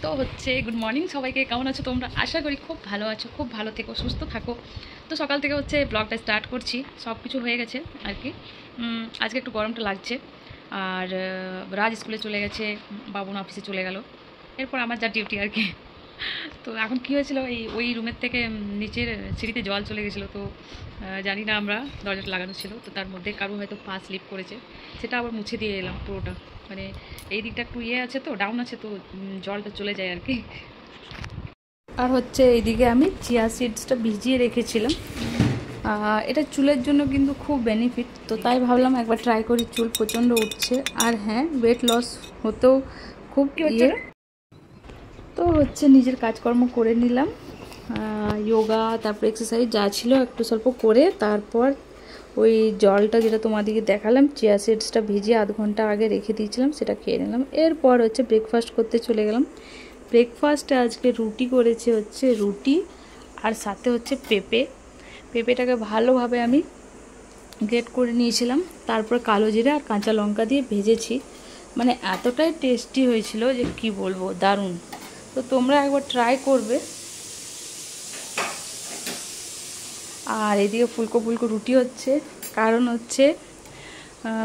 তো হচ্ছে good morning সবাইকে, কেমন আছো তোমরা? আশা করি খুব ভালো আছো, খুব ভালো থেকো, সুস্থ থাকো। তো সকাল থেকে হচ্ছে ব্লগটা স্টার্ট করছি, সব কিছু হয়ে গেছে আর কি। আজকে একটু গরমটা লাগছে। আর রাজ স্কুলে চলে গেছে, বাবুন অফিসে চলে গেল, এরপর আমার যা ডিউটি আর কি। তো এখন কী হয়েছিল, ওই রুমের থেকে নিচের সিঁড়িতে জল চলে গেছিলো। তো জানি না, আমরা দরজাটা লাগানো ছিল, তো তার মধ্যে কারো হয়তো পা স্লিপ করেছে, সেটা আবার মুছে দিয়ে এলাম পুরোটা। মানে এই দিকটা একটু আছে, তো ডাউন আছে, তো জলটা চলে যায় আর কি। আর হচ্ছে এইদিকে আমি চিয়া সিডসটা ভিজিয়ে রেখেছিলাম। এটা চুলের জন্য কিন্তু খুব বেনিফিট, তো তাই ভাবলাম একবার ট্রাই করি। চুল প্রচণ্ড উঠছে, আর হ্যাঁ, ওয়েট লস হতেও খুব তো হচ্ছে নিজের কাজকর্ম করে নিলাম, যোগা তারপর এক্সারসাইজ যা ছিল একটু স্বল্প করে, তারপর ওই জলটা যেটা তোমাদেরকে দেখালাম, চিয়া সিডসটা ভিজিয়ে আধ ঘন্টা আগে রেখে দিয়েছিলাম, সেটা খেয়ে নিলাম। এরপর হচ্ছে ব্রেকফাস্ট করতে চলে গেলাম। ব্রেকফাস্টে আজকে রুটি করেছে, হচ্ছে রুটি আর সাথে হচ্ছে পেঁপেটাকে ভালোভাবে আমি গ্রেট করে নিয়েছিলাম, তারপর কালো জিরা আর কাঁচা লঙ্কা দিয়ে ভেজেছি। মানে এতটাই টেস্টি হয়েছিল যে কি বলবো, দারুণ। তো তোমরা একবার ট্রাই করবে। আর এদিকে ফুলকো ফুলকো রুটি হচ্ছে, কারণ হচ্ছে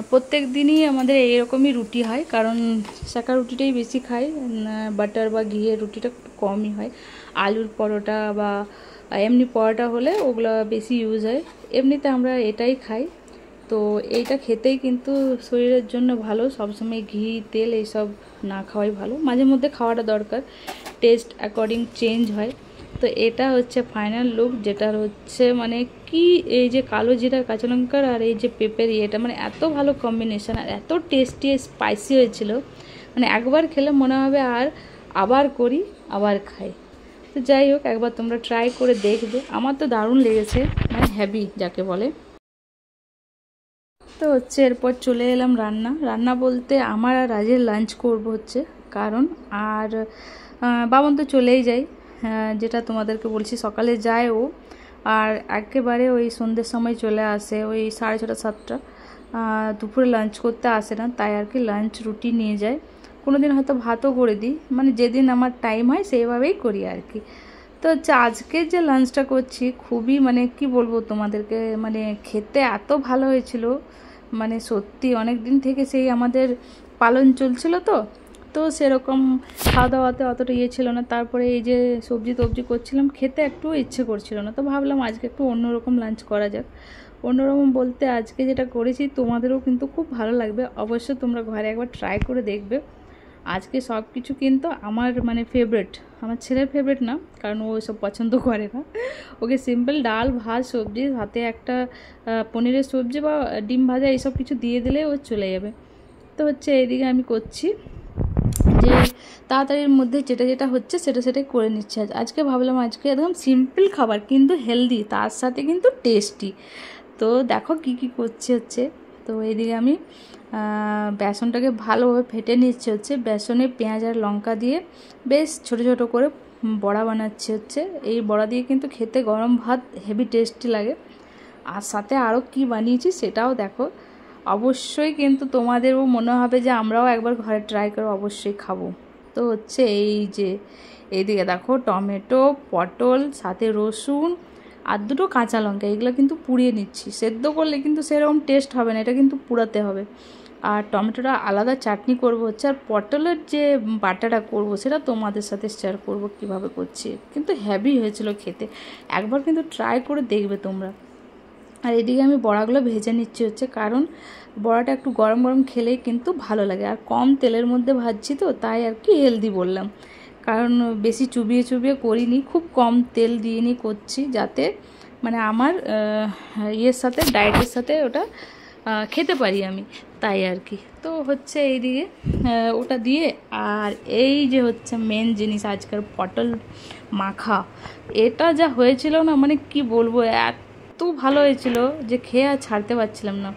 প্রত্যেক দিনই আমাদের এইরকমই রুটি হয়, কারণ শাঁকা রুটিটাই বেশি খাই, বাটার বা ঘিয়ের রুটিটা কমই হয়। আলুর পরোটা বা এমনি পরোটা হলে ওগুলো বেশি ইউজ হয়, এমনিতে আমরা এটাই খাই। তো এইটা খেতেই কিন্তু শরীরের জন্য ভালো, সবসময় ঘি তেল এইসব না খাওয়াই ভালো, মাঝে মধ্যে খাওয়াটা দরকার, টেস্ট অ্যাকর্ডিং চেঞ্জ হয়। তো এটা হচ্ছে ফাইনাল লুক, যেটার হচ্ছে মানে কি, এই যে কালো জিরা কাঁচা লঙ্কার আর এই যে পেঁপের এটা মানে এত ভালো কম্বিনেশন, আর এত টেস্টি স্পাইসি হয়েছিল, মানে একবার খেলে মনে হবে আর আবার করি, আবার খাই। তো যাই হোক, একবার তোমরা ট্রাই করে দেখবে, আমার তো দারুণ লেগেছে, মানে হেভি যাকে বলে। তো হচ্ছে এরপর চলে এলাম রান্না বলতে আমার আর রাজের লাঞ্চ করব হচ্ছে, কারণ আর বাবন তো চলেই যায়, যেটা তোমাদেরকে বলছি, সকালে যায় ও, আর একেবারে ওই সন্ধ্যের সময় চলে আসে, ওই 6:30 7টা। দুপুরে লাঞ্চ করতে আসে না, তাই আর কি লাঞ্চ রুটি নিয়ে যায়। কোনো দিন হয়তো ভাতও করে দিই, মানে যেদিন আমার টাইম হয় সেইভাবেই করি আর কি। তো হচ্ছে আজকে যে লাঞ্চটা করছি, খুবই মানে কি বলবো তোমাদেরকে, মানে খেতে এত ভালো হয়েছিল, মানে সত্যি অনেক দিন থেকে সেই আমাদের পালন চলছিল, তো সেরকম খাওয়া দাওয়াতে অতটা ছিল না। তারপরে এই যে সবজি করছিলাম, খেতে একটু ইচ্ছে করছিল না, তো ভাবলাম আজকে একটু অন্যরকম লাঞ্চ করা যাক। অন্যরকম বলতে আজকে যেটা করেছি তোমাদেরও কিন্তু খুব ভালো লাগবে, অবশ্যই তোমরা ঘরে একবার ট্রাই করে দেখবে। আজকে সব কিছু কিন্তু আমার মানে ফেভারিট, আমার ছেলের ফেভারিট না, কারণ ও সব পছন্দ করে না। ওকে সিম্পল ডাল ভাত সবজি, সাথে একটা পনিরের সবজি বা ডিম ভাজা এইসব কিছু দিয়ে দিলে ও চলে যাবে। তো হচ্ছে এইদিকে আমি করছি যে তাড়াতাড়ির মধ্যে যেটা হচ্ছে সেটাই করে নিচ্ছি। আজকে ভাবলাম আজকে একদম সিম্পল খাবার কিন্তু হেলদি, তার সাথে কিন্তু টেস্টি। তো দেখো কি করছি হচ্ছে। তো এইদিকে আমি বেসনটাকে ভালোভাবে ফেটে নিচ্ছে, হচ্ছে বেসনে পেঁয়াজ আর লঙ্কা দিয়ে বেশ ছোট করে বড়া বানাচ্ছি হচ্ছে। এই বড়া দিয়ে কিন্তু খেতে গরম ভাত হেভি টেস্টি লাগে। আর সাথে আরও কি বানিয়েছি সেটাও দেখো, অবশ্যই কিন্তু তোমাদেরও মনে হবে যে আমরাও একবার ঘরে ট্রাই করে অবশ্যই খাবো। তো হচ্ছে এই যে এইদিকে দেখো টমেটো, পটল, সাথে রসুন আর দুটো কাঁচা লঙ্কা, এগুলো কিন্তু পুড়িয়ে নিচ্ছি। সেদ্ধ করলে কিন্তু সেরকম টেস্ট হবে না, এটা কিন্তু পুড়াতে হবে। আর টমেটোটা আলাদা চাটনি করব হচ্ছে, আর পটলের যে বাটাটা করব সেটা তোমাদের সাথে শেয়ার করব কিভাবে করছি, কিন্তু হেভি হয়েছিল খেতে, একবার কিন্তু ট্রাই করে দেখবে তোমরা। আর এদিকে আমি বড়াগুলো ভেজে নিচ্ছি হচ্ছে, কারণ বড়াটা একটু গরম খেলেই কিন্তু ভালো লাগে, আর কম তেলের মধ্যে ভাজছি, তো তাই আর কি হেলদি বললাম, কারণ বেশি চুবিয়ে করিনি, খুব কম তেল দিয়ে নিয়ে করছি, যাতে মানে আমার ইয়ের সাথে ডায়েটের সাথে ওটা খেতে পারি আমি, তাই আর কি। তো হচ্ছে এইদিকে ওটা দিয়ে, আর এই যে হচ্ছে মেন জিনিস আজকের পটল মাখা, এটা যা হয়েছিল না, মানে কি বলবো, এত ভালো হয়েছিল যে খেয়ে আর ছাড়তে পারছিলাম না।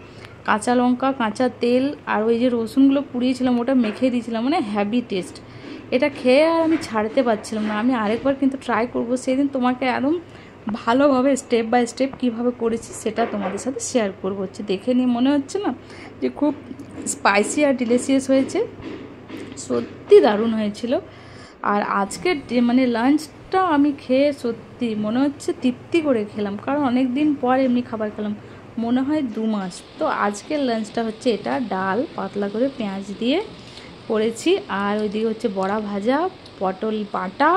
কাঁচা লঙ্কা, কাঁচা তেল আর ওই যে রসুনগুলো পুড়িয়েছিলাম, ওটা মেখে দিয়েছিলাম, মানে হ্যাভি টেস্ট। এটা খেয়ে আর আমি ছাড়তে পারছিলাম না। আমি আরেকবার কিন্তু ট্রাই করব, সেদিন তোমাকে একদম ভালোভাবে স্টেপ বাই স্টেপ কীভাবে করেছি সেটা তোমাদের সাথে শেয়ার করবো হচ্ছে। দেখে নিয়ে মনে হচ্ছে না যে খুব স্পাইসি আর ডিলিশিয়াস হয়েছে, সত্যি দারুণ হয়েছিল। আর আজকের মানে লাঞ্চটা আমি খেয়ে সত্যি মনে হচ্ছে তৃপ্তি করে খেলাম, কারণ অনেক দিন পর এমনি খাবার খেলাম, মনে হয় 2 মাস। তো আজকের লাঞ্চটা হচ্ছে এটা, ডাল পাতলা করে পেঁয়াজ দিয়ে করেছি, আর ওইদিকে হচ্ছে বড়া ভাজা, পটল বাটা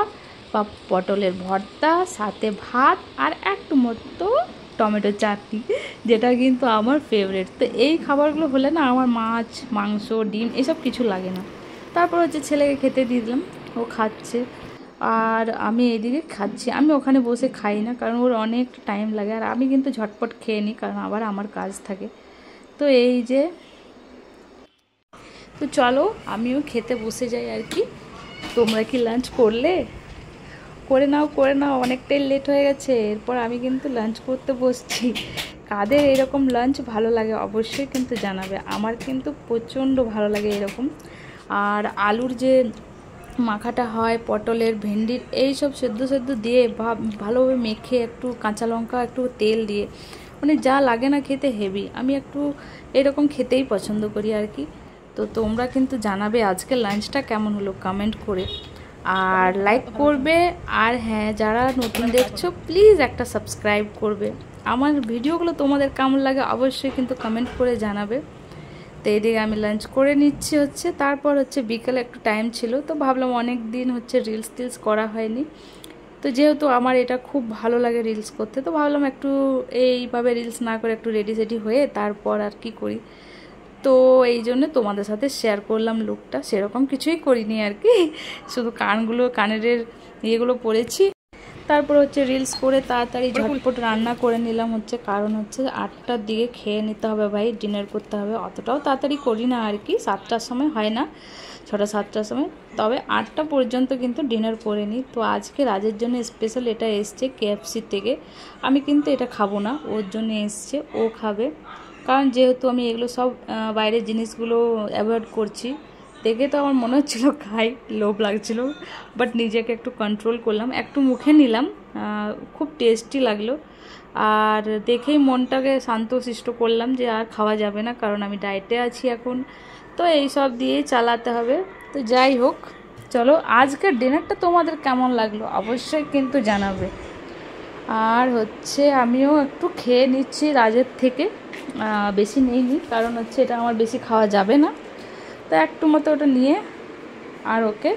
বা পটলের ভর্তা, সাথে ভাত আর একটু মতো টমেটো চাটনি, যেটা কিন্তু আমার ফেভারিট। তো এই খাবারগুলো হলে না আমার মাছ মাংস ডিম এসব কিছু লাগে না। তারপর হচ্ছে ছেলেকে খেতে দিয়ে দিলাম, ও খাচ্ছে, আর আমি এইদিকে খাচ্ছি। আমি ওখানে বসে খাই না, কারণ ওর অনেক টাইম লাগে, আর আমি কিন্তু ঝটপট খেয়ে নিই, কারণ আবার আমার কাজ থাকে। তো এই যে, তো চলো আমিও খেতে বসে যাই আর কি। তোমরা কি লাঞ্চ করলে? করে নাও করে নাও, অনেকটাই লেট হয়ে গেছে। এরপর আমি কিন্তু লাঞ্চ করতে বসছি। কাদের এরকম লাঞ্চ ভালো লাগে অবশ্যই কিন্তু জানাবে, আমার কিন্তু প্রচণ্ড ভালো লাগে এরকম। আর আলুর যে মাখাটা হয়, পটলের ভেন্ডির এই সব সেদ্ধ সেদ্ধ দিয়ে ভালোভাবে মেখে একটু কাঁচা লঙ্কা একটু তেল দিয়ে, মানে যা লাগে না খেতে হেভি। আমি একটু এরকম খেতেই পছন্দ করি আর কি। তো তোমরা কিন্তু জানাবে আজকের লাঞ্চটা কেমন হলো কমেন্ট করে, আর লাইক করবে। আর হ্যাঁ, যারা নতুন দেখছো প্লিজ একটা সাবস্ক্রাইব করবে। আমার ভিডিওগুলো তোমাদের কেমন লাগে অবশ্যই কিন্তু কমেন্ট করে জানাবে। তো এদিকে আমি লাঞ্চ করে নিচ্ছি হচ্ছে। তারপর হচ্ছে বিকেলে একটু টাইম ছিল, তো ভাবলাম অনেক দিন হচ্ছে রিলস টিলস করা হয়নি, তো যেহেতু আমার এটা খুব ভালো লাগে রিলস করতে, তো ভাবলাম একটু এইভাবে রিলস না করে একটু রেডি সেডি হয়ে তারপর আর কি করি। তো এই জন্য তোমাদের সাথে শেয়ার করলাম লুকটা, সেরকম কিছুই করিনি আর কি, শুধু কানের ইয়েগুলো পরেছি। তারপর হচ্ছে রিলস করে তাড়াতাড়ি ঝটপট রান্না করে নিলাম হচ্ছে, কারণ হচ্ছে 8টার দিকে খেয়ে নিতে হবে ভাই, ডিনার করতে হবে। অতটাও তাড়াতাড়ি করি না আর কি, 7টার সময় হয় না, 6টা-7টার সময়, তবে 8টা পর্যন্ত কিন্তু ডিনার করে নিই। তো আজকে রাজের জন্য স্পেশাল এটা এসছে KFC থেকে, আমি কিন্তু এটা খাবো না, ওর জন্য এসছে, ও খাবে। কারণ যেহেতু আমি এগুলো সব বাইরের জিনিসগুলো অ্যাভয়েড করছি, দেখে তো আমার মনে হচ্ছিলো খাই, লোভ লাগছিল, বাট নিজেকে একটু কন্ট্রোল করলাম, একটু মুখে নিলাম, খুব টেস্টি লাগলো। আর দেখেই মনটাকে শান্তশিষ্ট করলাম যে আর খাওয়া যাবে না, কারণ আমি ডায়েটে আছি এখন, তো এই সব দিয়েই চালাতে হবে। তো যাই হোক, চলো আজকের ডিনারটা তোমাদের কেমন লাগলো অবশ্যই কিন্তু জানাবে। আর হচ্ছে আমিও একটু খেয়ে নিচ্ছি রাজের থেকে, বেশি নেইনি, কারণ হচ্ছে এটা আমার বেশি খাওয়া যাবে না, তো একটু মতো ওটা নিয়ে আর ওকে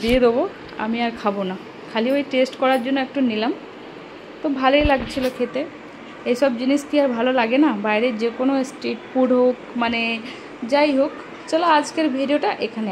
দিয়ে দেবো। আমি আর খাবো না, খালি ওই টেস্ট করার জন্য একটু নিলাম, তো ভালোই লাগছিলো খেতে। এইসব জিনিস কি আর ভালো লাগে না, বাইরের যে কোনো স্ট্রিট ফুড হোক, মানে যাই হোক। চলো আজকের ভিডিওটা এখানে